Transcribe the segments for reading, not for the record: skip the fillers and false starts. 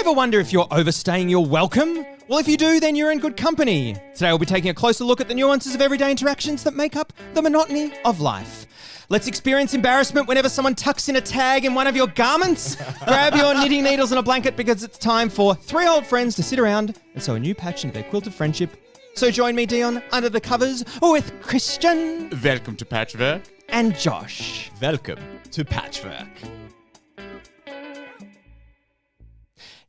Ever wonder if you're overstaying your welcome? Well, if you do, then you're in good company. Today we'll be taking a closer look at the nuances of everyday interactions that make up the monotony of life. Let's experience embarrassment whenever someone tucks in a tag in one of your garments. Grab your knitting needles and a blanket because it's time for three old friends to sit around and sew a new patch into their quilted friendship. So join me, Dion, under the covers with Christian. Welcome to Patchwork. And Josh. Welcome to Patchwork.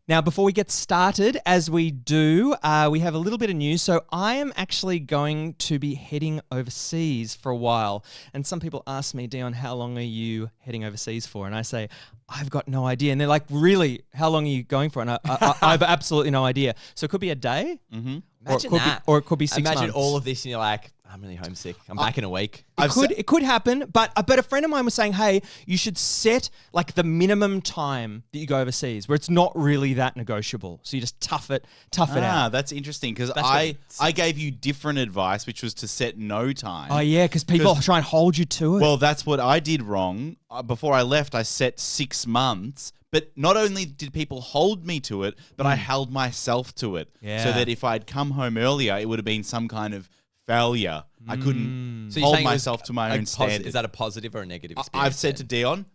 Now, before we get started, as we do, we have a little bit of news. So I am actually going to be heading overseas for a while. And some people ask me, Dion, how long are you heading overseas for? And I say, I've got no idea. And they're like, really? How long are you going for? And I have absolutely no idea. So it could be a day. Mm-hmm. Imagine that. Or it could be 6 months. Imagine all of this and you're like, I'm really homesick. I'm back in a week. It could happen, but a friend of mine was saying, hey, you should set like the minimum time that you go overseas where it's not really that negotiable. So you just tough it out. That's interesting because I gave you different advice, which was to set no time. Oh, yeah, because people try and hold you to it. Well, that's what I did wrong. Before I left, I set 6 months. But not only did people hold me to it, but I held myself to it. Yeah. So that if I'd come home earlier, it would have been some kind of failure. I couldn't So hold myself to my own standard. Is that a positive or a negative experience? I've said to Dion,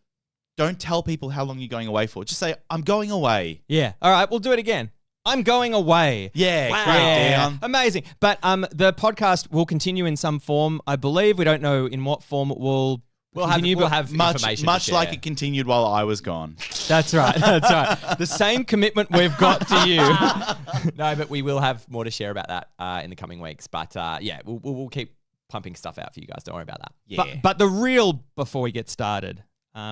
don't tell people how long you're going away for. Just say, I'm going away. Yeah. All right, we'll do it again. I'm going away. Yeah, Wow. great, Dion. Amazing. But the podcast will continue in some form, I believe. We don't know in what form it will continue. We'll have information Much to like share. it continued while I was gone. That's right. That's right. The same commitment we've got to you. No, but we will have more to share about that in the coming weeks. But yeah, we'll keep pumping stuff out for you guys. Don't worry about that. Yeah. But the real before we get started,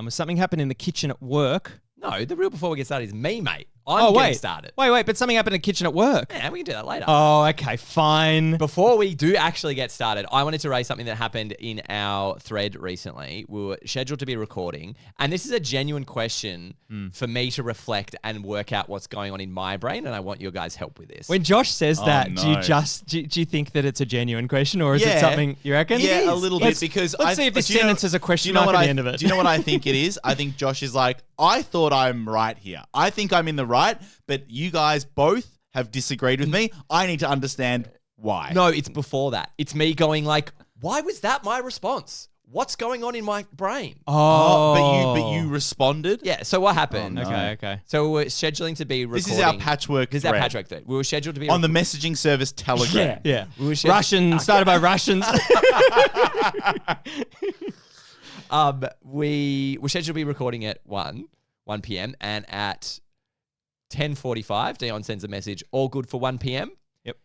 something happened in the kitchen at work. No, the real before we get started is me, mate. I'm getting started. Wait, but something happened in the kitchen at work. Yeah, we can do that later. Oh, okay, fine. Before we do actually get started, I wanted to raise something that happened in our thread recently. We were scheduled to be recording, and this is a genuine question for me to reflect and work out what's going on in my brain, and I want your guys' help with this. When Josh says that, no. do you think that it's a genuine question, or is it something you reckon? Yeah, a little bit because let's see if this sentence has a question mark at the end of it. Do you know what I think it is? I think Josh is like, I thought I'm right here. I think I'm in the right, but you guys both have disagreed with me. I need to understand why. No, it's before that. It's me going like, why was that my response? What's going on in my brain? But you responded? Yeah, so what happened? Oh, no. Okay. So we were scheduling to be recording. This is our patchwork This is our thread. patchwork thread. We were scheduled to be On the messaging service Telegram. Yeah. We were Started by Russians. We were scheduled to be recording at 1 p.m. and at 10:45, Dion sends a message, all good for 1 p.m. Yep.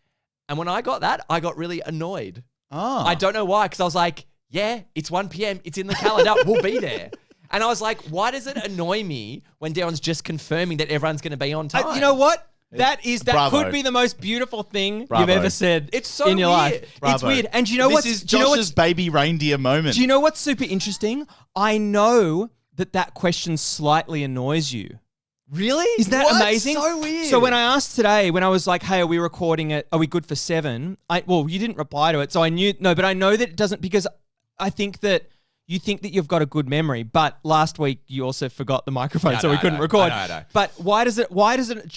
And when I got that, I got really annoyed. Oh. I don't know why, because I was like, yeah, it's 1 p.m. It's in the calendar. We'll be there. And I was like, why does it annoy me when Dion's just confirming that everyone's going to be on time? You know what? That Bravo. could be the most beautiful thing Bravo. you've ever said. It's so in your weird. life. It's Bravo. weird. And do you know what? This is Josh's baby reindeer moment. Do you know what's super interesting? I know that question slightly annoys you. Really? Isn't that amazing? So weird. So when I asked today, when I was like, hey, are we recording it? Are we good for 7? You didn't reply to it. So I knew, but I know that it doesn't, because I think that you think that you've got a good memory, but last week you also forgot the microphone, Yeah, so we couldn't record. I know. But why does it,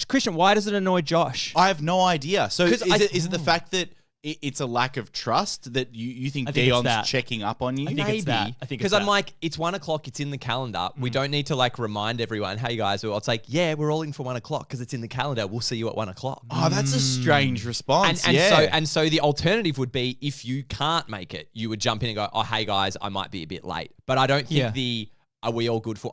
Christian, why does it annoy Josh? I have no idea. So is 'Cause it the fact that it's a lack of trust that you think I think it's Dion's that. checking up on you? I think it's that. I think it's Because I'm that. like, it's 1 o'clock, it's in the calendar. We don't need to like remind everyone, hey guys, well, it's like, yeah, we're all in for 1 o'clock because it's in the calendar. We'll see you at 1 o'clock. Oh, that's a strange response. And so the alternative would be if you can't make it, you would jump in and go, oh, hey guys, I might be a bit late. But I don't think are we all good for?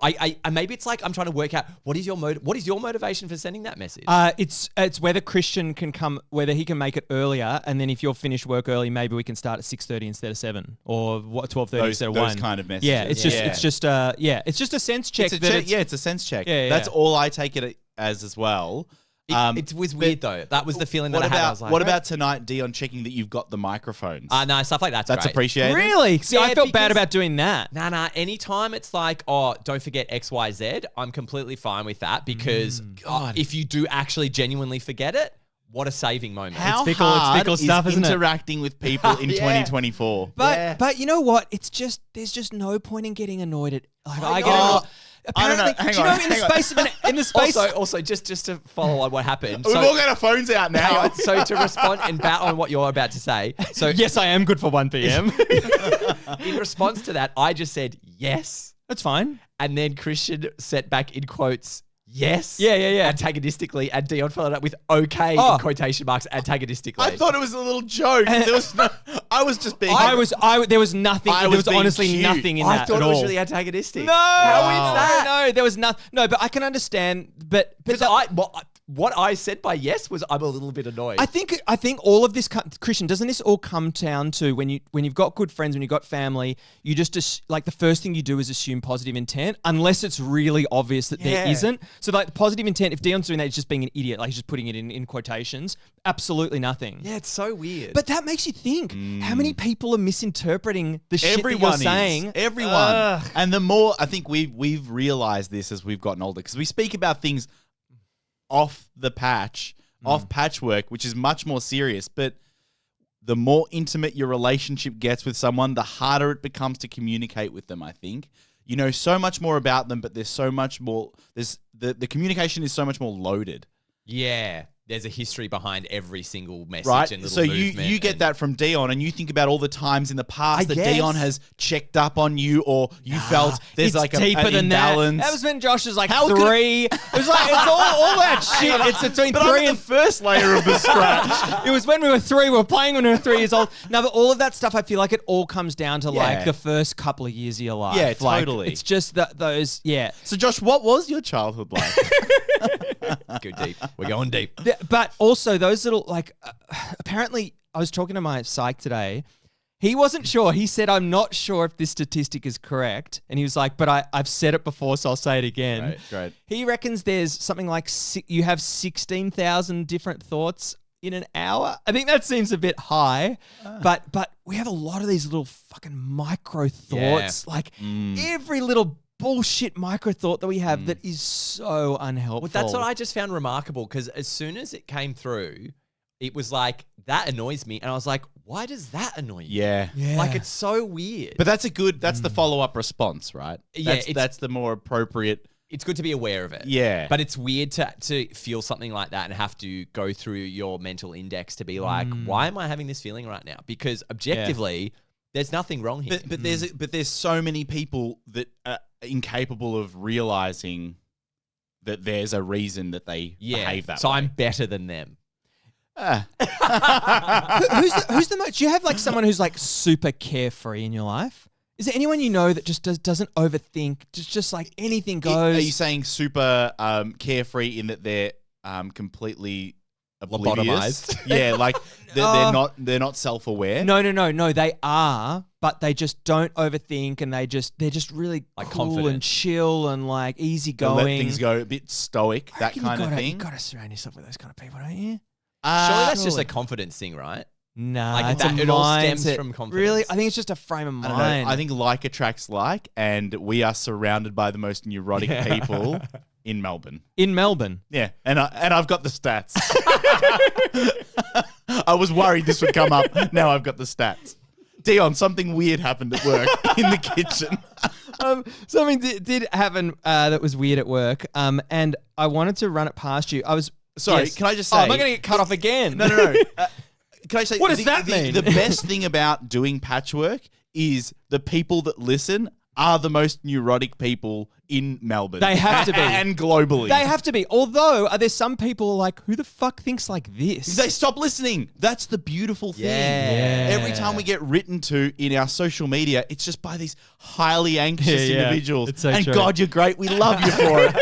Maybe it's like I'm trying to work out what is your motivation for sending that message? It's whether Christian can come, whether he can make it earlier, and then if you're finished work early, maybe we can start at 6:30 instead of 7, or 12:30 instead of 1. Those kind of messages. Yeah, it's just a sense check. It's a sense check. Yeah. That's all I take it as well. It was weird though. That was the feeling that I had. I was like, what about tonight, Dion, checking that you've got the microphones? No, stuff like that's That's great. appreciated. Really? See, I felt bad because- about doing that. Nah. Anytime it's like, oh, don't forget X, Y, Z, I'm completely fine with that because if you do actually genuinely forget it, what a saving moment. How It's hard fickle stuff, is isn't it? interacting with people in 2024? But you know what? There's just no point in getting annoyed at. Like, I get know. I don't know. apparently, Hang do you on, know in the hang on. space of in the space Also, just to follow on what happened. We've all got our phones out hang now. on, so to respond and bat on what you're about to say. So yes, I am good for 1 p.m. in response to that, I just said yes. That's fine. And then Christian set back in quotes, yes. Yeah. Antagonistically. And Dion followed up with okay Oh. in quotation marks antagonistically. I thought it was a little joke. There was no, I was just being. There was nothing. I There was was being honestly cute. nothing in I that thought at it was all. really antagonistic. No, How is that? No, there was nothing. No, but I can understand. But Because what I said by yes was I'm a little bit annoyed. I think all of this, Christian, doesn't this all come down to when you've got good friends, when you've got family, you just like the first thing you do is assume positive intent, unless it's really obvious that there isn't. So like the positive intent, if Dion's doing that, he's just being an idiot, like he's just putting it in quotations. Absolutely nothing. yeah, it's so weird. But that makes you think, how many people are misinterpreting the shit Everyone that is. you're saying? Everyone. Ugh. And the more, I think we've realized this as we've gotten older, because we speak about things off the patch, off Patchwork, which is much more serious. But the more intimate your relationship gets with someone, the harder it becomes to communicate with them, I think. You know so much more about them, but there's so much more, the communication is so much more loaded. yeah, there's a history behind every single message Right, and little so movement. you get that from Dion, and you think about all the times in the past that guess. Dion has checked up on you, or you felt there's It's like deeper an than imbalance. that was when Josh was like How could 3. It was like it's all that shit. It's between But 3 I'm and the first layer of the scratch. It was when we were 3. We were playing when we were 3 years old. No, but all of that stuff, I feel like it all comes down to Yeah. like the first couple of years of your life. Yeah, Like, totally. it's just those. Yeah. So, Josh, what was your childhood like? Go deep. We're going deep. But also those little like. Apparently, I was talking to my psych today. He wasn't sure. He said, "I'm not sure if this statistic is correct." And he was like, "But I've said it before, so I'll say it again." Great. He reckons there's something like you have 16,000 different thoughts in an hour. I think that seems a bit high, but we have a lot of these little fucking micro thoughts, like every little bullshit micro thought that we have that is so unhelpful. Well, that's what I just found remarkable because as soon as it came through, it was like, that annoys me. And I was like, why does that annoy you? Yeah. Like, it's so weird. But that's the follow-up response, right? Yeah, That's the more appropriate. It's good to be aware of it. Yeah. But it's weird to feel something like that and have to go through your mental index to be like, why am I having this feeling right now? Because objectively, there's nothing wrong here. But there's so many people that are incapable of realizing that there's a reason that they behave that so way. I'm better than them. who's the most? Do you have like someone who's like super carefree in your life? Is there anyone you know that just doesn't overthink, just like anything goes? Are you saying super carefree in that they're completely oblivious? Lobotomized. Yeah, like they're not self-aware. No, they are, but they just don't overthink, and they're just really Like cool confident. and chill and like They'll easygoing. let things go a bit stoic, that You kind of thing. You gotta surround yourself with those kind of people, don't you? Surely that's just surely. a confidence thing, right? Nah, Like it's that- a it all stems mindset. from confidence. Really, I think it's just a frame of I don't mind. know. I think like attracts like, and we are surrounded by the most neurotic people in Melbourne. in Melbourne. Yeah, and I've got the stats. I was worried this would come up. Now I've got the stats. Dion, something weird happened at work in the kitchen. Something did happen that was weird at work, and I wanted to run it past you. I was Sorry, yes. can I just Oh, say? am I going to get cut off again? No. Can I say? What does that mean? The best thing about doing Patchwork is the people that listen are the most neurotic people in Melbourne. They have to be. And globally. They have to be. Although, are there some people like, who the fuck thinks like this? They stop listening. That's the beautiful thing. Yeah. Every time we get written to in our social media, it's just by these highly anxious Yeah. individuals. It's so and true. God, you're great. We love you for it.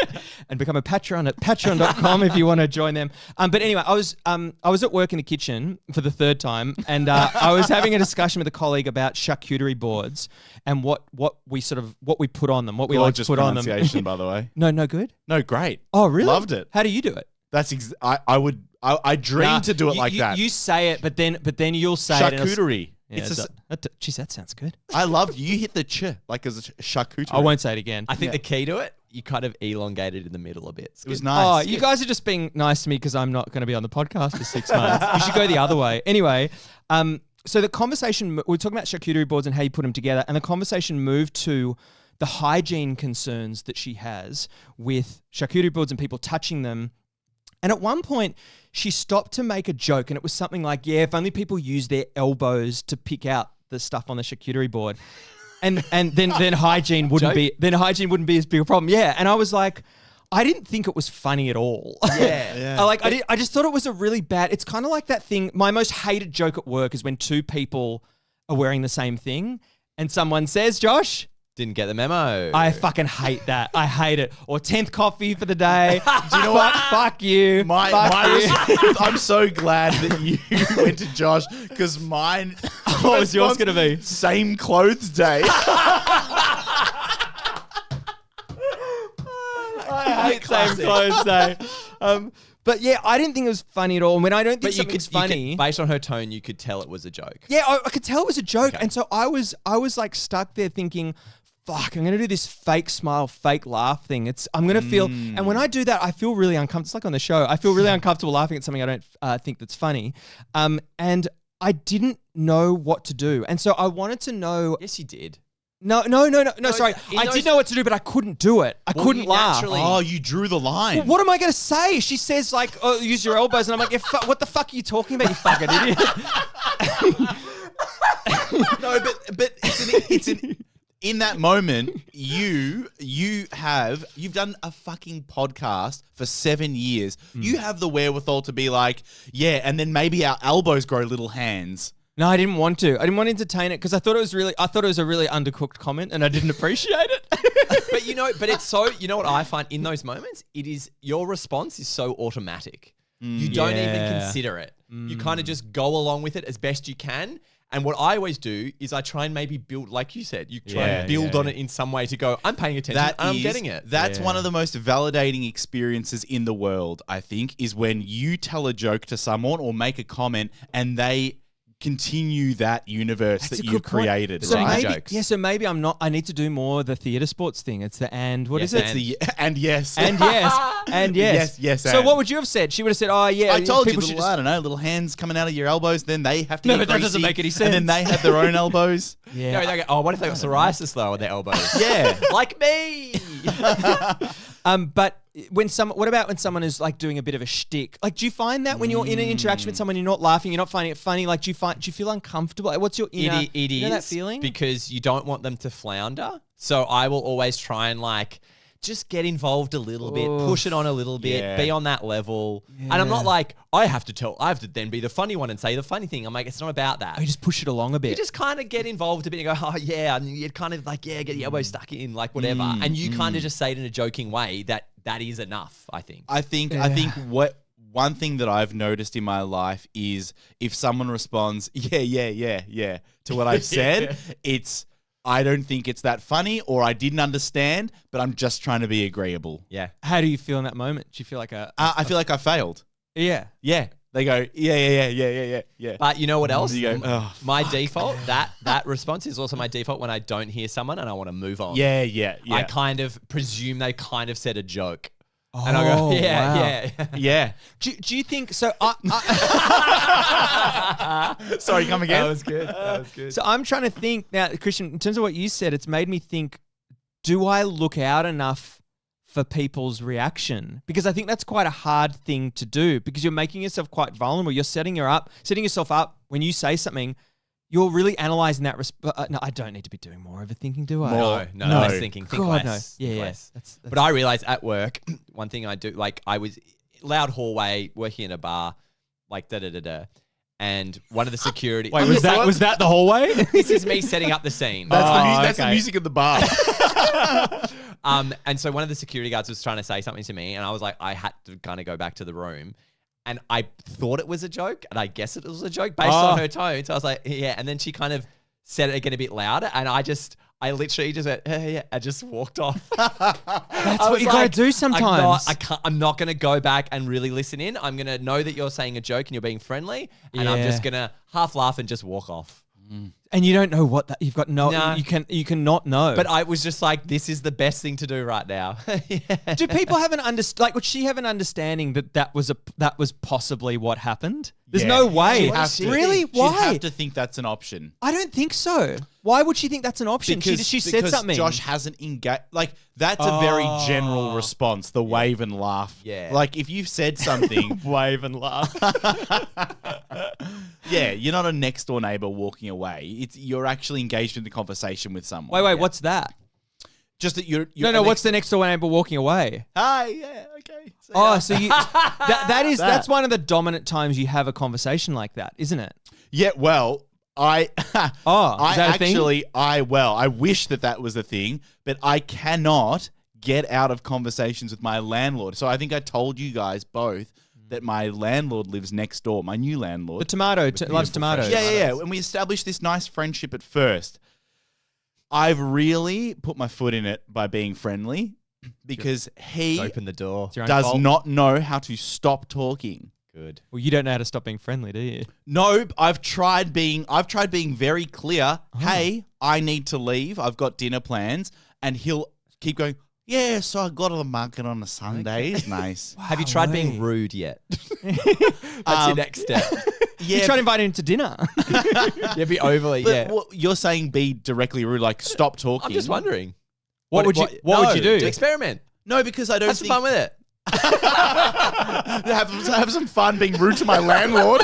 And become a Patreon at patreon.com if you want to join them. But anyway, I was at work in the kitchen for the third time, and I was having a discussion with a colleague about charcuterie boards and what we put on them, what we like to Gorgeous put on them. pronunciation, by the way. No good. No, great. Oh, really? Loved it. How do you do it? That's I dream to do it like that. You say it, but then you'll say it. Charcuterie. Yeah, It's geez, that sounds good. I love you hit the ch like as a charcuterie. I won't say it again. I think the key to it, you kind of elongated in the middle a bit. It's It was good. nice. Oh, you guys are just being nice to me because I'm not going to be on the podcast for 6 months. You should go the other way. Anyway, so the conversation, we were talking about charcuterie boards and how you put them together, and the conversation moved to the hygiene concerns that she has with charcuterie boards and people touching them. And at one point, she stopped to make a joke, and it was something like, yeah, if only people use their elbows to pick out the stuff on the charcuterie board. And then hygiene wouldn't be as big a problem. Yeah. And I was like, I didn't think it was funny at all. Yeah. I just thought it was a really bad. It's kind of like that thing. My most hated joke at work is when two people are wearing the same thing and someone says, Josh, Didn't get the memo. I fucking hate that. I hate it. Or 10th coffee for the day. Do you know what? Fuck you. I'm so glad that you went to Josh because mine. What was yours going to be? Same clothes day. I hate same clothes day. But yeah, I didn't think it was funny at all. And when I don't think something's funny, based on her tone, you could tell it was a joke. Yeah, I could tell it was a joke. Okay. And so I was like stuck there thinking, fuck, I'm going to do this fake smile, fake laugh thing. I'm going to feel, and when I do that, I feel really uncomfortable. It's like on the show. I feel really uncomfortable laughing at something I don't think that's funny. And I didn't know what to do. And so I wanted to know. Yes, you did. No, sorry. I did know what to do, but I couldn't do it. I couldn't laugh. Oh, you drew the line. Well, what am I going to say? She says like, oh, use your elbows. And I'm like, yeah, what the fuck are you talking about, you fucking idiot? No, but it's in that moment, you've done a fucking podcast for 7 years. You have the wherewithal to be like, yeah, and then maybe our elbows grow little hands. No, I didn't want to. I didn't want to entertain it because I thought it was a really undercooked comment and I didn't appreciate it. But it's so, you know what I find in those moments? It is, your response is so automatic. You don't even consider it. You kind of just go along with it as best you can. And what I always do is I try and maybe build, like you said, you try and build on it in some way to go, I'm paying attention and I'm getting it. That's one of the most validating experiences in the world, I think, is when you tell a joke to someone or make a comment and they continue that universe that you created. So right? so maybe I need to do more the theatre sports thing. It's the what is it? It's the and yes. And yes. And yes. Yes. So what would you have said? She would have said, oh yeah. I told you, I don't know, little hands coming out of your elbows, then they have to get but that doesn't make any sense. And then they have their own elbows. Yeah. No, they go, oh, what if they got psoriasis though on their elbows? Yeah. Like me. But what about when someone is like doing a bit of a shtick? Like, do you find that when you're in an interaction with someone, you're not laughing, you're not finding it funny? Like, do you feel uncomfortable? Like, what's your inner? It is that feeling because you don't want them to flounder. So I will always try and like just get involved a little bit, push it on a little bit, be on that level. Yeah. And I'm not like I have to then be the funny one and say the funny thing. I'm like, it's not about that. You just push it along a bit. You just kind of get involved a bit and go, oh yeah, and you'd kind of like get your elbow stuck in, like whatever, and you kind of just say it in a joking way that is enough. I think what one thing that I've noticed in my life is if someone responds, yeah, to what I've said, it's I don't think it's that funny or I didn't understand, but I'm just trying to be agreeable. Yeah. How do you feel in that moment? Do you feel like I feel like I failed. Yeah. Yeah. They go, yeah. But you know what else? You go, my default, that response is also my default when I don't hear someone and I want to move on. Yeah. I kind of presume they kind of said a joke. And I go, yeah. Do you think so? Sorry, come again. That was good. So I'm trying to think now, Christian. In terms of what you said, it's made me think: do I look out enough for people's reaction? Because I think that's quite a hard thing to do. Because you're making yourself quite vulnerable. You're setting yourself up when you say something. You're really analysing that. No, I don't need to be doing more overthinking, do I? No. Less thinking. Think God, less. No. Yeah. Less. That's but I realised at work, one thing I do, like I was loud hallway, working in a bar, like da-da-da-da. And one of the security... Wait, was that the hallway? This is me setting up the scene. That's the music of the bar. And so one of the security guards was trying to say something to me and I was like, I had to kind of go back to the room. And I thought it was a joke, and I guess it was a joke based on her tone. So I was like, yeah. And then she kind of said it again a bit louder, and I literally just went, yeah, I just walked off. That's what you gotta do sometimes. I'm not gonna go back and really listen in. I'm gonna know that you're saying a joke and you're being friendly, and I'm just gonna half laugh and just walk off. And you don't know what that you've got. You cannot know. But I was just like, this is the best thing to do right now. Yeah. Do people have would she have an understanding that was possibly what happened? There's no way. Really? Why? She'd have to think that's an option. I don't think so. Why would she think that's an option? She said because something. Josh hasn't engaged. Like, that's a very general response, the wave and laugh. Yeah. Like, if you've said something. Wave and laugh. Yeah, you're not a next door neighbor walking away. You're actually engaged in the conversation with someone. Wait, what's that? Just that you're No, what's the next door neighbor walking away? Hi, yeah, okay. So you that's one of the dominant times you have a conversation like that, isn't it? Yeah, well, I wish that was the thing, but I cannot get out of conversations with my landlord. So I think I told you guys both that my landlord lives next door, my new landlord. The tomato loves tomatoes. Yeah. And we established this nice friendship at first. I've really put my foot in it by being friendly because he Open the door. does not know how to stop talking. Good. Well, you don't know how to stop being friendly, do you? No, I've tried being very clear. Hey, I need to leave. I've got dinner plans, and he'll keep going. Yeah, so I go to the market on a Sunday. It's nice. Have you tried being rude yet? That's your next step. You try to invite him to dinner. Yeah, be overly. But what you're saying be directly rude, like stop talking. I'm just wondering. What would you do? Experiment. No, because I don't Have some think fun with it. have some fun being rude to my landlord.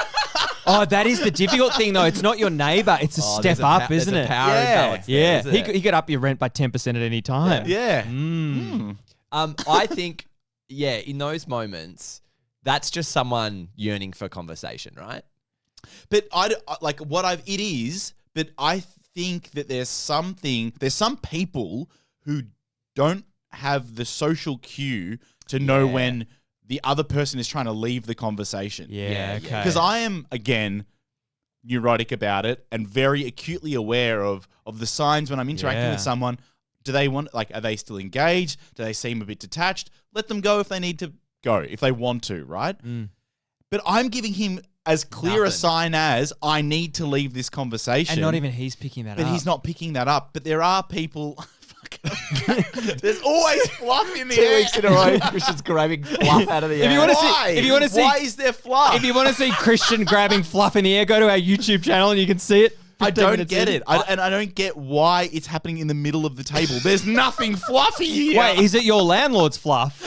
Oh, that is the difficult thing, though. It's not your neighbor. It's a step up, isn't it? Power imbalance there, Yeah. isn't it? He could up your rent by 10% at any time. Yeah. I think, in those moments, that's just someone yearning for conversation, right? But it is, but I think that there's some people who don't have the social cue to know when the other person is trying to leave the conversation. Yeah, okay. Because I am, again, neurotic about it and very acutely aware of the signs when I'm interacting with someone. Do they are they still engaged? Do they seem a bit detached? Let them go if they need to go, if they want to, right? But I'm giving him as clear a sign as I need to leave this conversation. And not even he's picking that up. But he's not picking that up. But there are people... There's always fluff in the air. 2 weeks in a row, Christian's grabbing fluff out of the air. Why is there fluff? If you want to see Christian grabbing fluff in the air, go to our YouTube channel and you can see it. I don't get it. I don't get why it's happening in the middle of the table. There's nothing fluffy here. Wait, is it your landlord's fluff?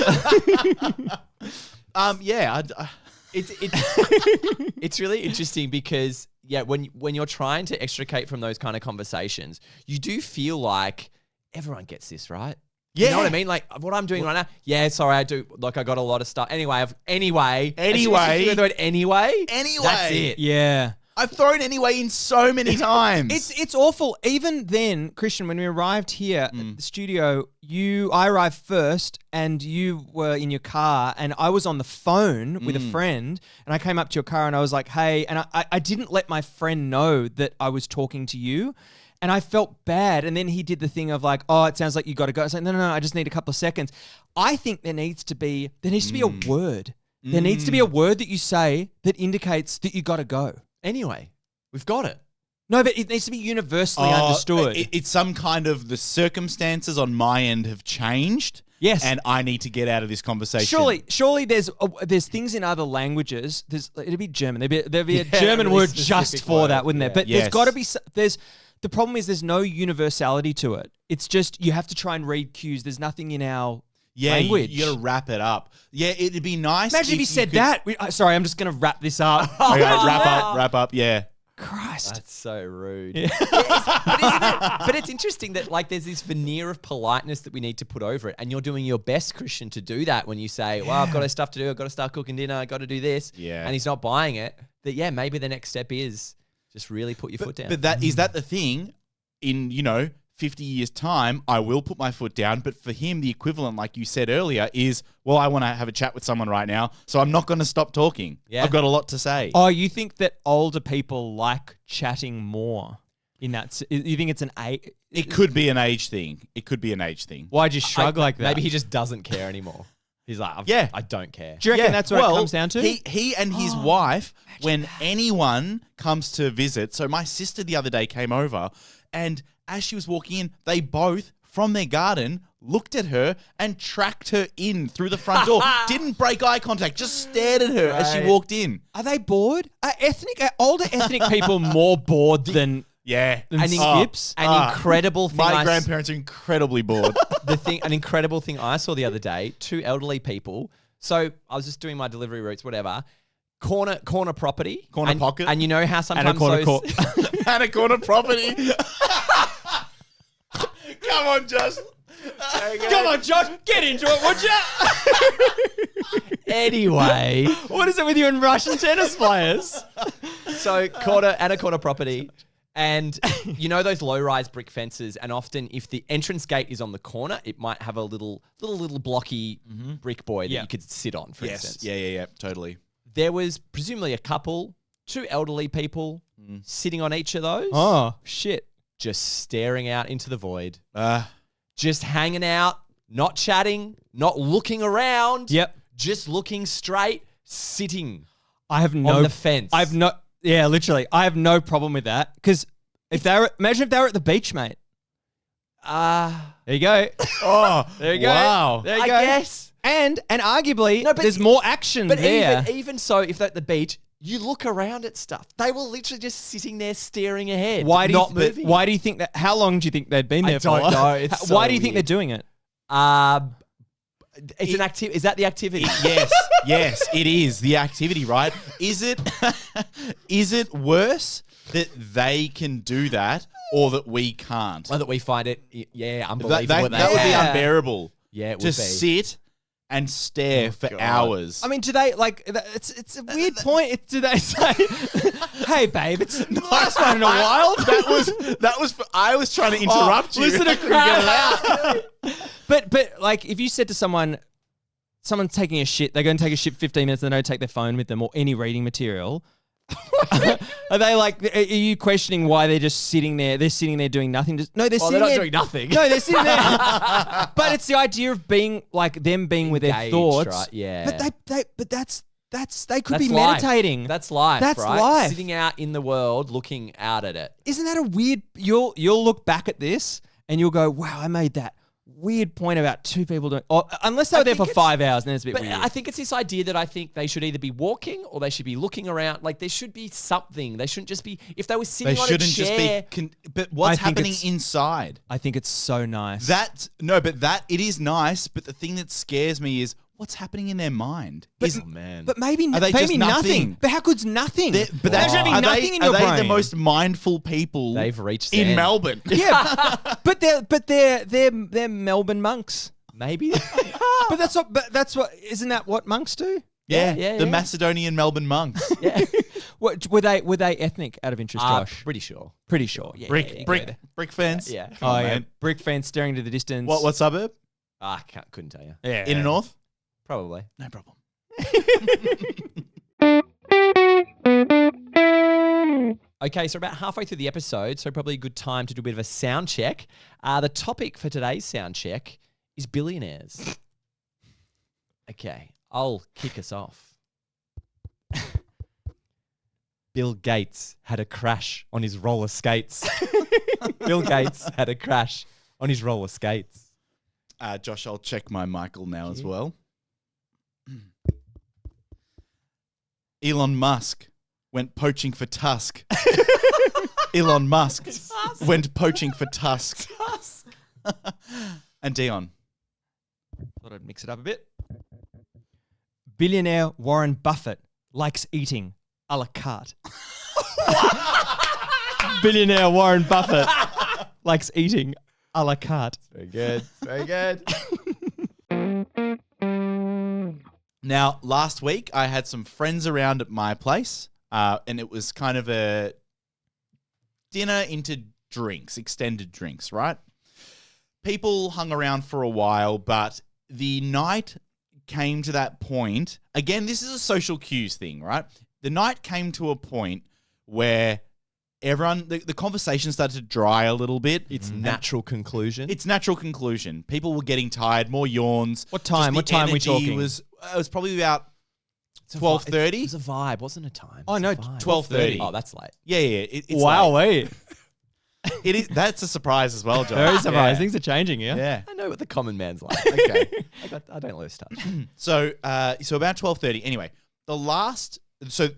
It's really interesting because when you're trying to extricate from those kind of conversations, you do feel like everyone gets this, right? Yeah. You know what I mean? Like what I'm doing right now. Yeah, sorry, I do. Like I got a lot of stuff. Anyway. Anyway. That's it. Yeah. I've thrown anyway in so many times. It's awful. Even then, Christian, when we arrived here at the studio, I arrived first and you were in your car and I was on the phone with a friend and I came up to your car and I was like, hey, and I didn't let my friend know that I was talking to you. And I felt bad. And then he did the thing of like, oh, it sounds like you got to go. I was like, no, I just need a couple of seconds. I think there needs to be a word. There needs to be a word that you say that indicates that you got to go. Anyway, we've got it. No, but it needs to be universally understood. It's some kind of the circumstances on my end have changed. Yes. And I need to get out of this conversation. Surely there's things in other languages. It'd be German. There'd be a German really word just for word. that, wouldn't there? But Yes. there's got to be the problem is there's no universality to it. It's just you have to try and read cues. There's nothing in our language. You got to wrap it up. Yeah, it'd be nice. Imagine if you said that. Sorry, I'm just going to wrap this up. Okay, wrap up. Yeah. Christ. That's so rude. Yeah. But isn't it? But it's interesting that like there's this veneer of politeness that we need to put over it, and you're doing your best, Christian, to do that when you say, "Well, I've got stuff to do. I've got to start cooking dinner. I've got to do this." Yeah. And he's not buying it. That maybe the next step is just really put your foot down. But is that the thing? In 50 years' time, I will put my foot down. But for him, the equivalent, like you said earlier, is, well, I want to have a chat with someone right now, so I'm not going to stop talking. Yeah. I've got a lot to say. Oh, you think that older people like chatting more? You think it's an age? It could be an age thing. Why'd you shrug like that? Maybe he just doesn't care anymore. He's like, I don't care. Do you reckon that's what it comes down to? He and his wife, when anyone comes to visit, so my sister the other day came over, and as she was walking in, they both, from their garden, looked at her and tracked her in through the front door. Didn't break eye contact, just stared at her as she walked in. Are they bored? Are older ethnic people more bored than Yeah. And skips. An incredible thing. My grandparents are incredibly bored. An incredible thing I saw the other day, 2 elderly people. So I was just doing my delivery routes, whatever. Corner property. Pocket. And you know how sometimes And a corner those... And a corner property. Come on, Josh. Come on, Josh, get into it, would you? Anyway. What is it with you and Russian tennis players? So a corner property. And you know those low-rise brick fences, and often if the entrance gate is on the corner, it might have a little blocky brick boy that you could sit on, for instance. Yeah, totally. There was presumably a couple, 2 elderly people sitting on each of those. Oh, shit. Just staring out into the void. Just hanging out, not chatting, not looking around. Yep. Just looking straight, sitting on the fence. Yeah, literally. I have no problem with that. Because imagine if they were at the beach, mate. There you go. Oh, there you go. Wow. There you I go. guess. And arguably, there's more action But there. even so, if they're at the beach, you look around at stuff. They were literally just sitting there staring ahead. Why do you think that? How long do you think they'd been there for? I don't know. It's Why so do you think weird. they're doing it? It's an activity. Is that the activity? Yes, it is the activity, right? Is it worse that they can do that or that we can't? Or that we find it, unbelievable. That would be unbearable. Yeah, it would to be. sit and stare for God. hours. I mean, do they it's a weird point. Do they say, "Hey, babe, it's the last one in a while"? That was. I was trying to interrupt you. Listen to Couldn't get it out. But like, if you said to someone's taking a shit, they're going to take a shit 15 minutes, and they don't take their phone with them or any reading material. Are they like? Are you questioning why they're just sitting there? They're sitting there doing nothing. They're sitting they're not there doing nothing. No, they're sitting there. But it's the idea of being like them being with their Engaged, thoughts. right? Yeah. But they could That's be life. meditating. That's life. That's right? life. Sitting out in the world, looking out at it. Isn't that a weird? You'll look back at this and you'll go, "Wow, I made that weird point about 2 people doing." Or, unless they were there for 5 hours, then it's a bit But weird. I think it's this idea that I think they should either be walking or they should be looking around. Like there should be something. They shouldn't just be. If they were sitting They on a shouldn't chair, just be. But what's I think happening it's- inside? I think it's so nice. It is nice. But the thing that scares me is what's happening in their mind. man. But maybe Are they just nothing. nothing? But how good's nothing? But Imagine having nothing in your brain. Are they the most mindful people They've reached in Zen. Melbourne? Yeah, but they're Melbourne monks. maybe. But that's what isn't that what monks do? Yeah. The Macedonian Melbourne monks. Yeah. What were they ethnic out of interest, Josh? Pretty sure. Pretty sure. Yeah, Brick fence. Yeah. Come on, yeah. man. Brick fence staring to the distance. What suburb? I couldn't tell you. Yeah. Inner North? Probably. No problem. Okay, so about halfway through the episode, so probably a good time to do a bit of a sound check. The topic for today's sound check is billionaires. Okay, I'll kick us off. Bill Gates had a crash on his roller skates. Bill Gates had a crash on his roller skates. Josh, I'll check my Michael now as well. Elon Musk went poaching for Tusk. Elon Musk went poaching for Tusk. And Dion. Thought I'd mix it up a bit. Billionaire Warren Buffett likes eating a la carte. Billionaire Warren Buffett likes eating a la carte. Very good. Very good. Now, last week I had some friends around at my place, and it was kind of a dinner into drinks, extended drinks, right? People hung around for a while, but the night came to that point. Again, this is a social cues thing, right? The night came to a point where everyone, the conversation started to dry a little bit. It's natural conclusion. It's natural conclusion. People were getting tired, more yawns. What time? Just What the time are we energy talking? It was probably about It's a 12:30? It was a vibe, wasn't a time. Oh, no, 12:30. Oh, that's late. Yeah. It's Wow, late. wait. It is. That's a surprise as well, John. Very surprised. Yeah. Things are changing here. Yeah. I know what the common man's like. Okay. I don't lose touch. So about 12:30. Anyway, the last. So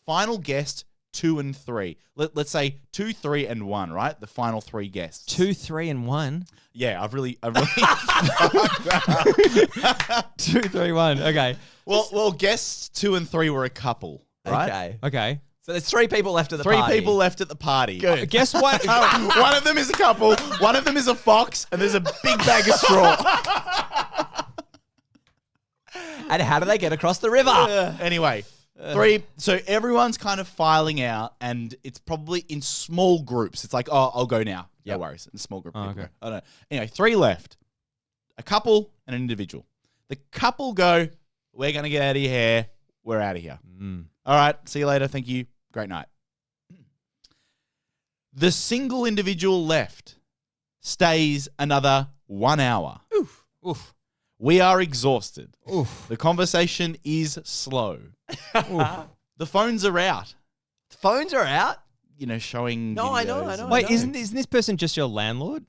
final guest 2 and 3. Let's say 2, 3, and 1. Right, the final 3 guests. 2, 3, and 1. Yeah, I've really. 2, 3, 1. Okay. Well, guests 2 and 3 were a couple. Right. Okay. Okay. So there's 3 people left at the 3 party. people left at the party. Good. Guess what? One of them is a couple. One of them is a fox, and there's a big bag of straw. And how do they get across the river? Anyway, 3. So everyone's kind of filing out, and it's probably in small groups. It's like, oh, I'll go now. Yep. No worries. In a small group. Oh, Of okay. people go. I don't know. Anyway, 3 left. A couple and an individual. The couple go, we're going to get out of here. We're out of here. All right. See you later. Thank you. Great night. The single individual left stays another 1 hour. Oof. We are exhausted. Oof. The conversation is slow. The phones are out. The phones are out. You know, showing. No, I know, videos I know. and- Wait, isn't this person just your landlord?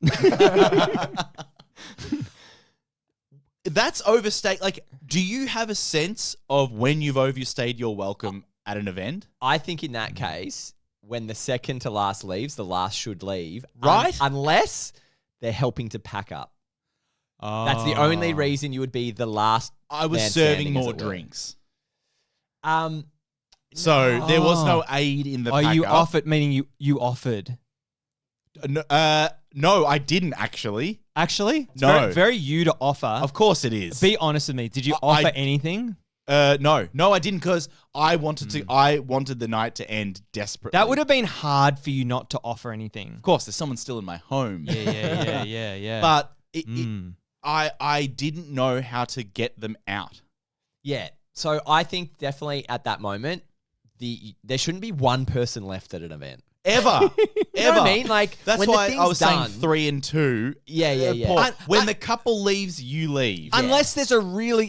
That's overstayed. Like, do you have a sense of when you've overstayed your welcome at an event? I think in that case, when the second to last leaves, the last should leave. Right. Unless they're helping to pack up. That's the only reason you would be the last. I was man serving standing, as more it were. drinks. So So there was no aid in the Oh, pack you up. offered, meaning you offered. No, I didn't actually. Actually? It's No. Very, very you to offer. Of course it is. Be honest with me. Did you I- offer anything? No, I didn't, because I wanted to. I wanted the night to end desperately. That would have been hard for you not to offer anything. of course. There's someone still in my home. Yeah. But I didn't know how to get them out. yeah. So I think definitely at that moment, there shouldn't be one person left at an event. Ever. You know what I mean? Like, That's when the why I thing's was done- saying 3 and 2. Yeah. Paul, when the couple leaves, you leave. Unless there's a really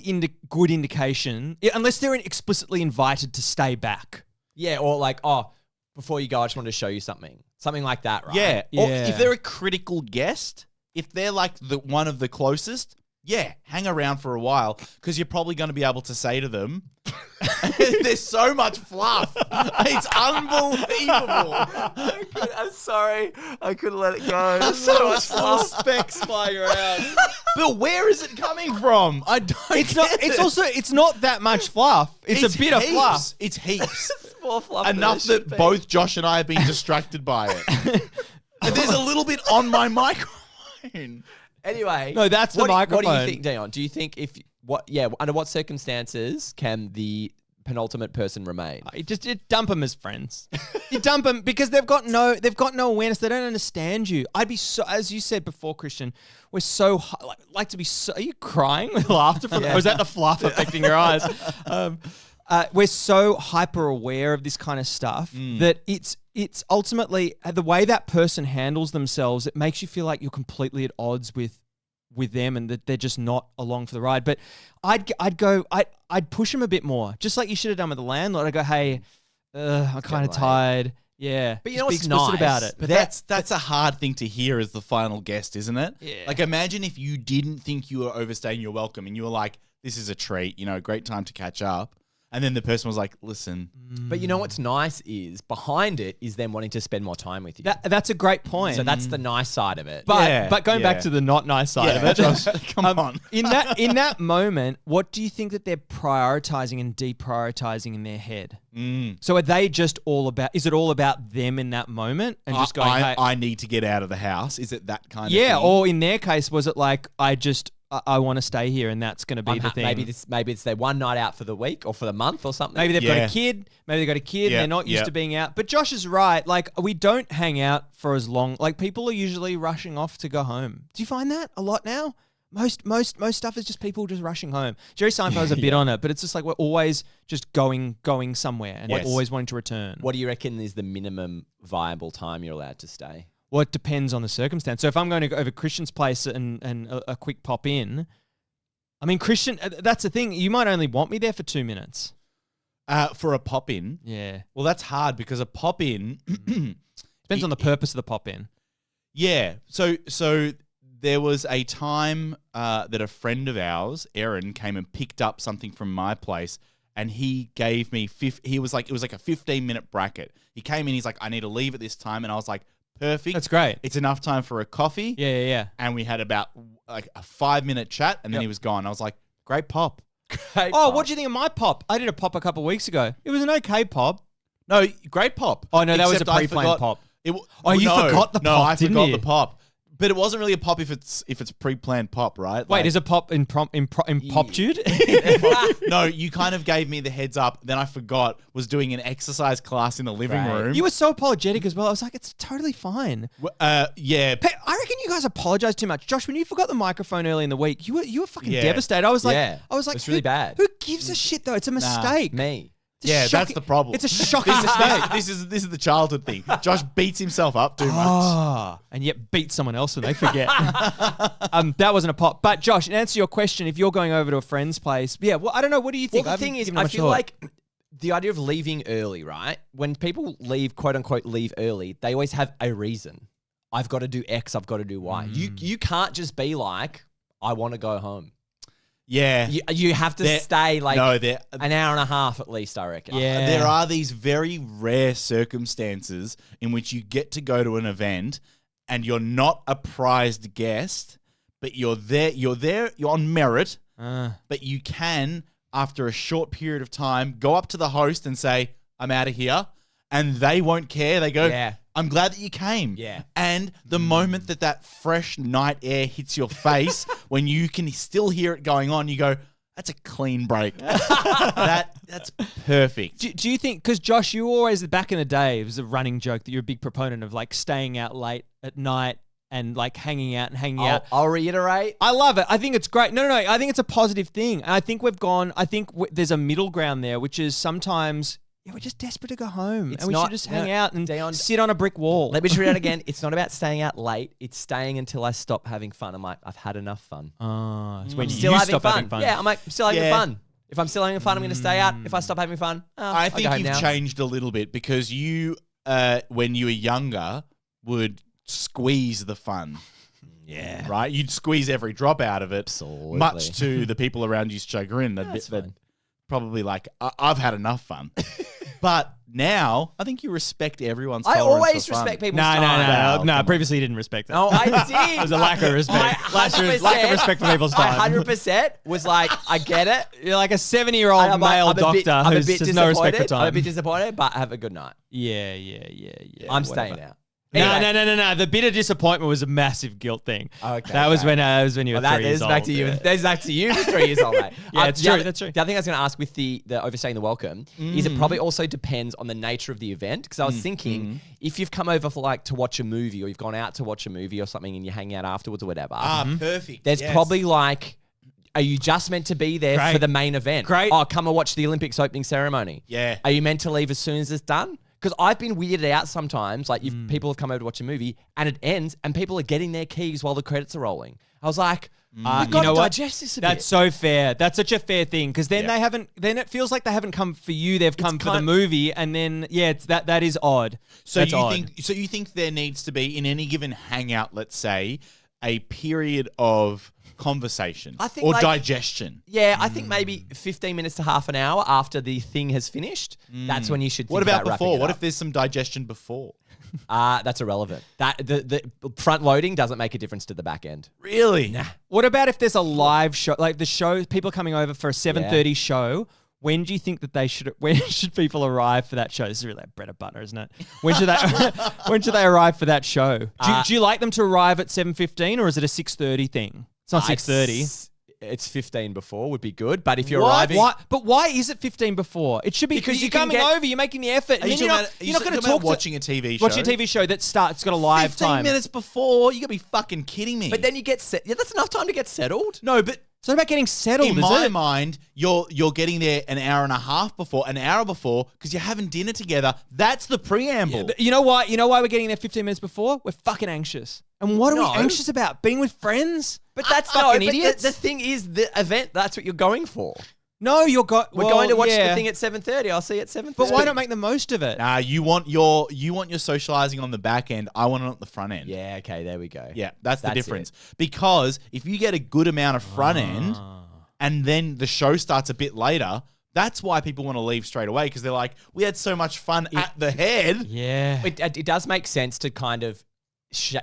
good indication, unless they're explicitly invited to stay back. Yeah, or like, oh, before you go, I just wanted to show you something. Something like that, right? Yeah. Or Yeah. if they're a critical guest, if they're like one of the closest, yeah, hang around for a while, because you're probably going to be able to say to them, there's so much fluff. It's unbelievable. I'm sorry. I couldn't let it go. There's so much Specks flying around. But where is it coming from? I don't It's not. get It's it. also. It's not that much fluff. It's a bit of heaps. fluff. It's heaps. more fluff than Enough it should that be. both Josh and I have been distracted by it. And there's a little bit on my microphone. Anyway. No, that's the What do microphone. you think, Dion? Do you think under what circumstances can the penultimate person remain? You just dump them as friends. You dump them because they've got no awareness. They don't understand you. I'd be so, as you said before, Christian. We're so like to be so. Are you crying with laughter? Or is that the fluff affecting your eyes? We're so hyper aware of this kind of stuff that it's ultimately the way that person handles themselves. It makes you feel like you're completely at odds with them and that they're just not along for the ride. But I'd push them a bit more, just like you should have done with the landlord. I go, hey, I'm kind of late. tired. Yeah, But you know Just be what's explicit nice? about it. But that's a hard thing to hear as the final guest, isn't it? Yeah. Like, imagine if you didn't think you were overstaying your welcome and you were like, this is a treat, great time to catch up. And then the person was like, listen. But you know what's nice is behind it is them wanting to spend more time with you. That's a great point. So that's the nice side of it. But going back yeah. to the not nice side of Yeah, it, Josh, come on. in that moment, what do you think that they're prioritizing and deprioritizing in their head? So are they just is it all about them in that moment and just going, hey, I need to get out of the house. Is it that kind of yeah, thing? or in their case, was it like I want to stay here and that's going to be the thing? Maybe it's their one night out for the week or for the month or something. Maybe they've got Yeah. a kid. Maybe they've got a kid Yeah, and they're not used yeah. to being out. But Josh is right. Like, we don't hang out for as long. Like, people are usually rushing off to go home. Do you find that a lot now? Most stuff is just people just rushing home. Jerry Seinfeld has a bit on it, but it's just like we're always just going somewhere and Yes. we're always wanting to return. What do you reckon is the minimum viable time you're allowed to stay? Well, it depends on the circumstance. So if I'm going to go over Christian's place and a quick pop in, I mean, Christian, that's the thing. You might only want me there for 2 minutes. For a pop in. Yeah. Well, that's hard because a pop in. Depends on the purpose of the pop in. Yeah. So there was a time that a friend of ours, Erin, came and picked up something from my place and he gave me he was like, it was like a 15-minute bracket. He came in, he's like, I need to leave at this time, and I was like, perfect. That's great. It's enough time for a coffee. Yeah. And we had about like a 5-minute chat, and then he was gone. I was like, great pop. Great Oh, pop. what do you think of my pop? I did a pop a couple of weeks ago. It was an okay pop. No, great pop. Oh, no, that was a Except I pre-planned forgot- pop. Oh, you forgot the No, pop, I didn't forgot you? the pop. But it wasn't really a pop if it's pre-planned pop, right? Wait, Like- is a pop in poptude? No, you kind of gave me the heads up. Then I forgot. Was doing an exercise class in the living Right. room. You were so apologetic as well. I was like, it's totally fine. Yeah. Hey, I reckon you guys apologize too much. Josh, when you forgot the microphone early in the week, you were fucking Yeah. devastated. I was like, Yeah. It's really bad. Who gives a shit though? It's a mistake. Me. It's a Yeah, that's shocking- the problem. It's a shocking This mistake. this is the childhood thing. Josh beats himself up too much. Ah, and yet beat someone else when they forget. That wasn't a pop. But Josh, in answer to your question, if you're going over to a friend's place, yeah, well, I don't know. What do you think? Well, the thing is, I feel like the idea of leaving early, right? When people leave, quote unquote, leave early, they always have a reason. I've got to do X. I've got to do Y. You can't just be like, I want to go home. Yeah. You have to stay like an hour and a half at least, I reckon. Yeah. There are these very rare circumstances in which you get to go to an event and you're not a prized guest, but you're on merit, but you can, after a short period of time, go up to the host and say, I'm out of here. And they won't care. They go, Yeah. I'm glad that you came. Yeah. And the moment that fresh night air hits your face, when you can still hear it going on, you go, that's a clean break. That's perfect. Do you think, because Josh, you always, back in the day, it was a running joke that you're a big proponent of like staying out late at night and like hanging out. I'll reiterate. I love it. I think it's great. No. I think it's a positive thing. And I think there's a middle ground there, which is sometimes we're just desperate to go home. It's and we not- should just hang no, out and Dion- sit on a brick wall. Let me just read it again. It's not about staying out late. It's staying until I stop having fun. I'm like, I've had enough fun. It's when Still you having stop fun. having fun. Yeah, I'm like, I'm still having Yeah. fun. If I'm still having fun, I'm going to stay out. If I stop having fun, I I'll think go home you've now. changed a little bit because you, when you were younger, would squeeze the fun. Yeah. Right? You'd squeeze every drop out of it. Absolutely. Much to the people around you's chagrin. They'd probably like, I've had enough fun. But now, I think you respect everyone's I tolerance always for fun. respect people's time. Well, come No, on. previously you didn't respect that. No, I did. There's a lack of respect. Lack of respect for people's time. 100% was like, I get it. You're like a 70-year-old male doctor who has no respect for time. I'm a bit disappointed, but have a good night. Yeah. I'm staying out. No. Anyway. The bit of disappointment was a massive guilt thing. Okay, That was okay. when you were Well, 3 years there's old. back to you. There's back to you for 3 years old, mate. Yeah, it's the true, other- that's true. The other thing I was going to ask with the overstaying the welcome is it probably also depends on the nature of the event. Because I was thinking, if you've come over for to watch a movie, or you've gone out to watch a movie or something, and you hang out afterwards or whatever, Perfect. there's probably are you just meant to be there Great. for the main event? Great. Oh, come and watch the Olympics opening ceremony. Yeah. Are you meant to leave as soon as it's done? Because I've been weirded out sometimes. Like, if people have come over to watch a movie and it ends and people are getting their keys while the credits are rolling. I was like, we've got you know to what? digest this a That's bit. so fair. That's such a fair thing because then they haven't. Then it feels like they haven't come for you. They've come for the movie, and then it's that is odd. So That's you odd. think there needs to be in any given hangout, let's say, a period of conversation I think or like- digestion. Yeah, I think maybe 15 minutes to half an hour after the thing has finished. That's when you should think What about wrapping before? it What up. if there's some digestion before? That's irrelevant. That the front loading doesn't make a difference to the back end. Really? Nah. What about if there's a live show, like the show, people coming over for a 7:30 show? When do you think that they should? When should people arrive for that show? This is really like bread and butter, isn't it? When should they? When should they arrive for that show? Do you like them to arrive at 7:15 or is it a 6:30 thing? It's not 6:30. It's 15 before would be good, but if you're What? arriving, Why? But why is it 15 before? It should be Because because you you're can coming get- over, you're making the effort. Are And you then talking you're not going to talk watching a TV show? watching a TV show that starts. It's got a live 15 time. minutes before? You gotta be fucking kidding me. but then you get set. Yeah, that's enough time to get settled. no, but It's not about getting settled, in is my it? mind, you're getting there an hour and a half before, an hour before, because you're having dinner together. That's the preamble. But you know why? You know why we're getting there 15 minutes before? We're fucking anxious. And what are No. we anxious about? Being with friends? But that's fucking no. But idiots. the thing is, the event. That's what you're going for. No, We're going to watch the thing at 7:30. I'll see you at 7:30. But why not make the most of it? Nah, you want your socializing on the back end. I want it on the front end. Yeah. Okay. There we go. Yeah, that's the That's difference. Because if you get a good amount of front end and then the show starts a bit later, That's why people want to leave straight away because they're like, we had so much fun at the head. Yeah. It does make sense to kind of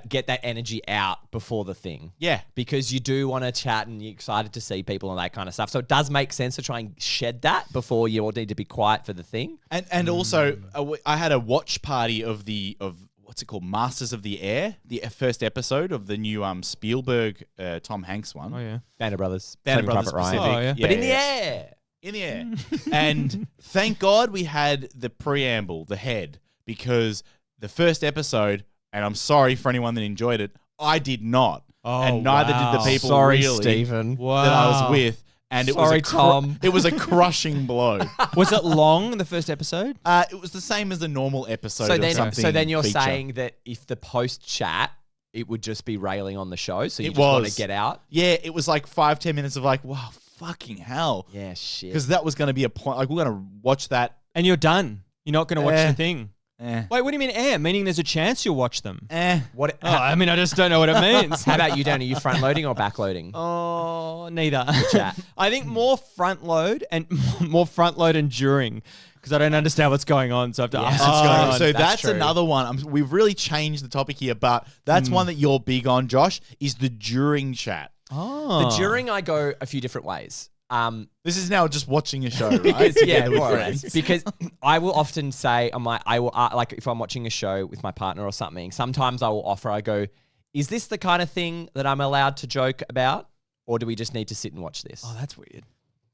get that energy out before the thing. Yeah. Because you do want to chat and you're excited to see people and that kind of stuff. So it does make sense to try and shed that before you all need to be quiet for the thing. And also, I had a watch party of what's it called, Masters of the Air, the first episode of the new Spielberg Tom Hanks one. Oh yeah. Band of Brothers. Band of Saving Brothers Private Ryan. Pacific. Oh, yeah. But in the air. In the air. And thank God we had the preamble, the head, because the first episode, and I'm sorry for anyone that enjoyed it, I did not. Oh, and neither wow. did the people Sorry, really Stephen. Wow. that I was with. And Sorry, Tom. It was a crushing blow. Was it long, the first episode? It was the same as a normal episode So of then, something so then you're feature. saying that if the post chat, it would just be railing on the show, so you It just want was. to get out. Yeah, it was like 5-10 minutes of like, wow, fucking hell. Yeah, shit. Because that was going to be a point. Like, we're going to watch that. And you're done. You're not going to watch Eh. the thing. Eh. Wait, what do you mean air? Meaning there's a chance you'll watch them? What? Oh, I mean, I just don't know what it means. How about you, Dan? Are you front loading or back loading? Oh, neither. Chat. I think more front load and during because I don't understand what's going on, so I have to ask what's going on. So That's that's true. another one. We've really changed the topic here, but that's one that you're big on, Josh, is the during chat. Oh. The during, I go a few different ways. This is now just watching a show, right? Because yeah, Together with more or less. friends. Because I will often say, I will like if I'm watching a show with my partner or something. Sometimes I will offer. I go, is this the kind of thing that I'm allowed to joke about, or do we just need to sit and watch this? Oh, that's weird.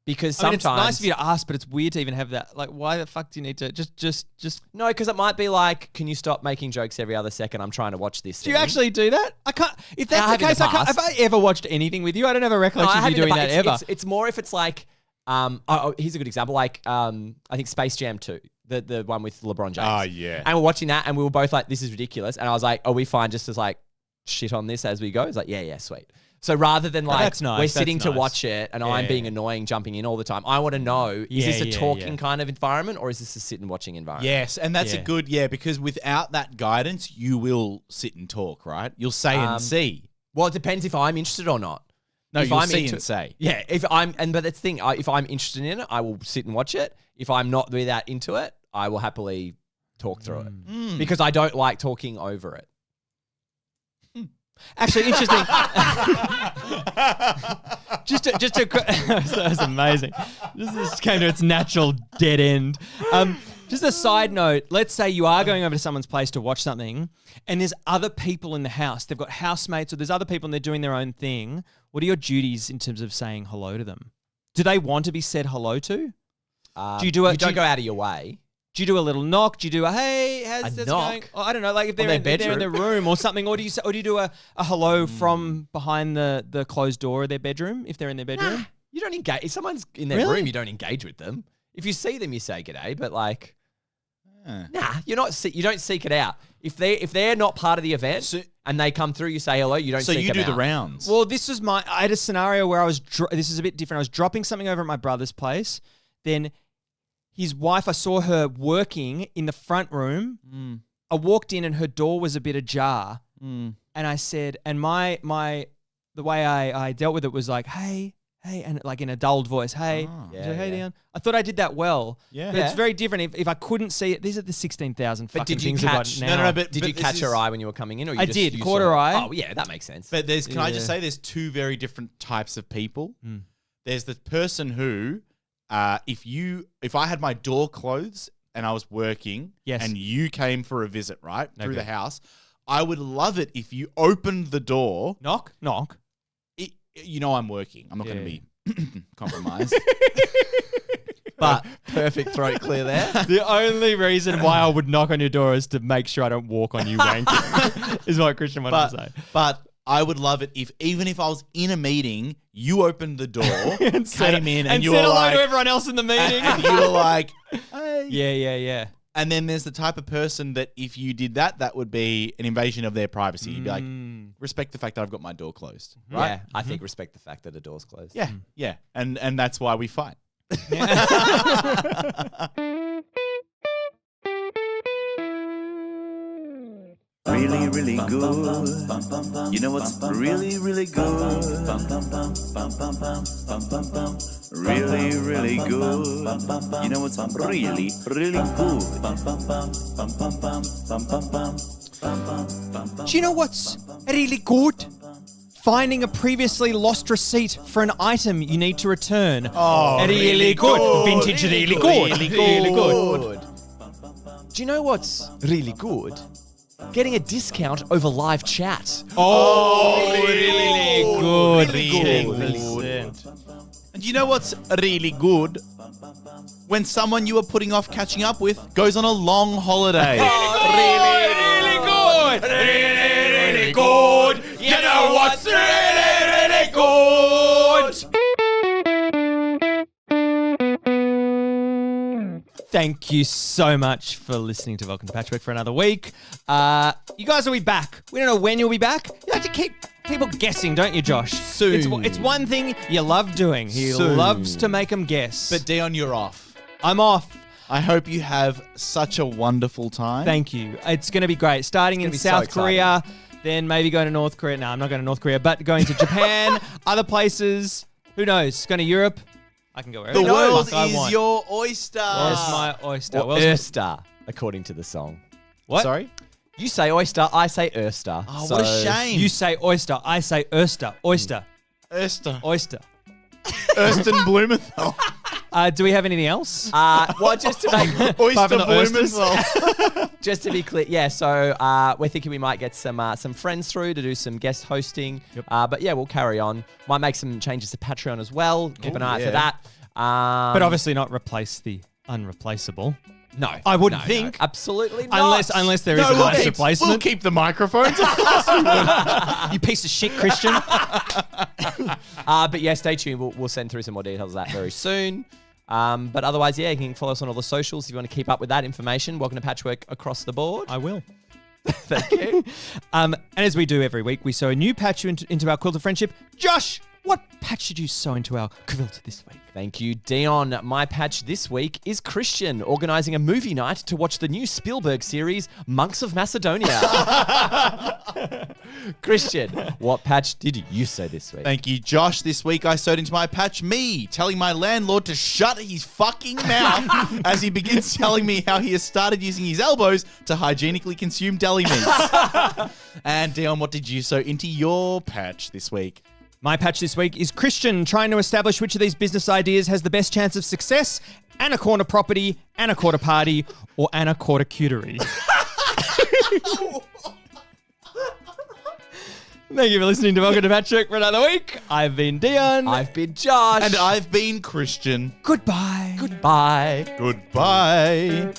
Because I mean, sometimes it's nice of you to ask, but it's weird to even have that. Like, why the fuck do you need to just? no, because it might be like, can you stop making jokes every other second? I'm trying to watch this. Do you actually do that? I can't. If that's I the have in case, the I can't. Have past. I ever watched anything with you? I don't have a recollection of you doing that ever. It's more if it's like, here's a good example. Like, I think Space Jam 2, the one with LeBron James. Oh, yeah. And we're watching that, and we were both like, this is ridiculous. And I was like, are we fine just to like shit on this as we go? It's like, yeah, sweet. So rather than like, that's nice, we're that's sitting to nice. watch it and Yeah, I'm being yeah. annoying, jumping in all the time, I want to know, is Yeah, this a yeah, talking yeah. kind of environment or is this a sit and watching environment? Yes, and that's Yeah. a good, because without that guidance, you will sit and talk, right? You'll say and see. Well, it depends if I'm interested or not. No, if you'll I'm see into- and say. Yeah, but that's the thing. If I'm interested in it, I will sit and watch it. If I'm not really that into it, I will happily talk through it because I don't like talking over it. Actually, interesting. That was amazing. This came to its natural dead end. Just a side note. Let's say you are going over to someone's place to watch something, and there's other people in the house. They've got housemates, or there's other people, and they're doing their own thing. What are your duties in terms of saying hello to them? Do they want to be said hello to? Do you do it? You don't go out of your way. Do you do a little knock? Do you do a hey, how's A this knock? going? Oh, I don't know, like if they're their in their room or something, or do you do a hello from behind the closed door of their bedroom if they're in their bedroom? You don't engage. If someone's in their Really? room, you don't engage with them. If you see them, you say g'day. But like, Yeah. nah, you're not. You don't seek it out. If they're not part of the event and they come through, you say hello. You don't. So seek you them do the out. rounds. Well, I had a scenario where this is a bit different. I was dropping something over at my brother's place. Then his wife, I saw her working in the front room. I walked in and her door was a bit ajar. And I said, and the way I dealt with it was like, hey, and like in a dulled voice, hey, Yeah, hey, yeah. Dion. I thought I did that well. Yeah. But it's Yeah. very different if I couldn't see it. These are the 16,000 But fucking did you things I've got catch? now. but Did you this catch is- her eye when you were coming in? Or you I just, did, you caught saw her it? eye. Oh yeah, that makes sense. But can I just Yeah. say there's two very different types of people. There's the person who, if I had my door closed and I was working, Yes. and you came for a visit, right, through the Okay. house, I would love it if you opened the door. Knock. I'm working. I'm not going to be compromised. but perfect throat clear there. The only reason why I would knock on your door is to make sure I don't walk on you wanking, is what Christian wanted to say. But I would love it if, even if I was in a meeting, you opened the door, came in, and you said were hello like, to everyone else in the meeting. and you were like, hey. Yeah. And then there's the type of person that if you did that would be an invasion of their privacy. You'd be like, respect the fact that I've got my door closed, right? Yeah, I think respect the fact that the door's closed. Yeah. And that's why we fight. really, really good? You know what's really, really good? Really, really good. You know what's really, really good? Do you know what's really good? Finding a previously lost receipt for an item you need to return. Oh, really good. Vintage really good. Really good. Do you know what's really good? Getting a discount over live chat. Oh, really good. Really good. And you know what's really good? When someone you were putting off catching up with goes on a long holiday. Really good. Really good. You know what's really good? Thank you so much for listening to Welcome to Patchwork for another week. You guys will be back. We don't know when you'll be back. You like to keep people guessing, don't you, Josh? Soon. It's one thing you love doing. He Soon. loves to make them guess. But Dion, you're off. I'm off. I hope you have such a wonderful time. Thank you. It's going to be great. Starting in be so South Korea, then maybe going to North Korea. No, I'm not going to North Korea, but going to Japan, other places. Who knows? Going to Europe. I can go wherever The the world fuck I is want. your oyster. Where's my oyster? Or Where's oyster, according to the song. what? Sorry? You say oyster, I say oyster. Oh, what a shame. You say oyster. I say oyster. Oyster. Oyster. Oyster. Erston Blumenthal. Do we have anything else? Well, just to make Oyster from the oysters. Blumenthal. just to be clear, yeah. So we're thinking we might get some friends through to do some guest hosting. Yep. But yeah, we'll carry on. Might make some changes to Patreon as well. Keep an eye out yeah. for that. But obviously not replace the unreplaceable. no, I wouldn't no, think. Absolutely not. Unless there is a nice We'll replacement. keep the microphones. You piece of shit, Christian. But yeah, stay tuned. We'll send through some more details of that very soon. But otherwise, yeah, you can follow us on all the socials if you want to keep up with that information. Welcome to Patchwork across the board. I will. Thank you. And as we do every week, we sew a new patch into our quilt of friendship. Josh, what patch did you sew into our quilt this week? Thank you, Dion. My patch this week is Christian, organising a movie night to watch the new Spielberg series, Monks of Macedonia. Christian, what patch did you sew this week? Thank you, Josh. This week I sewed into my patch me telling my landlord to shut his fucking mouth as he begins telling me how he has started using his elbows to hygienically consume deli meats. And Dion, what did you sew into your patch this week? My patch this week is Christian trying to establish which of these business ideas has the best chance of success: Anna Corner Property, Anna Quarter Party, or Anna Quarter Cuterie. Thank you for listening to Welcome to Patchwork for another week. I've been Dion. I've been Josh. And I've been Christian. Goodbye. Goodbye. Goodbye.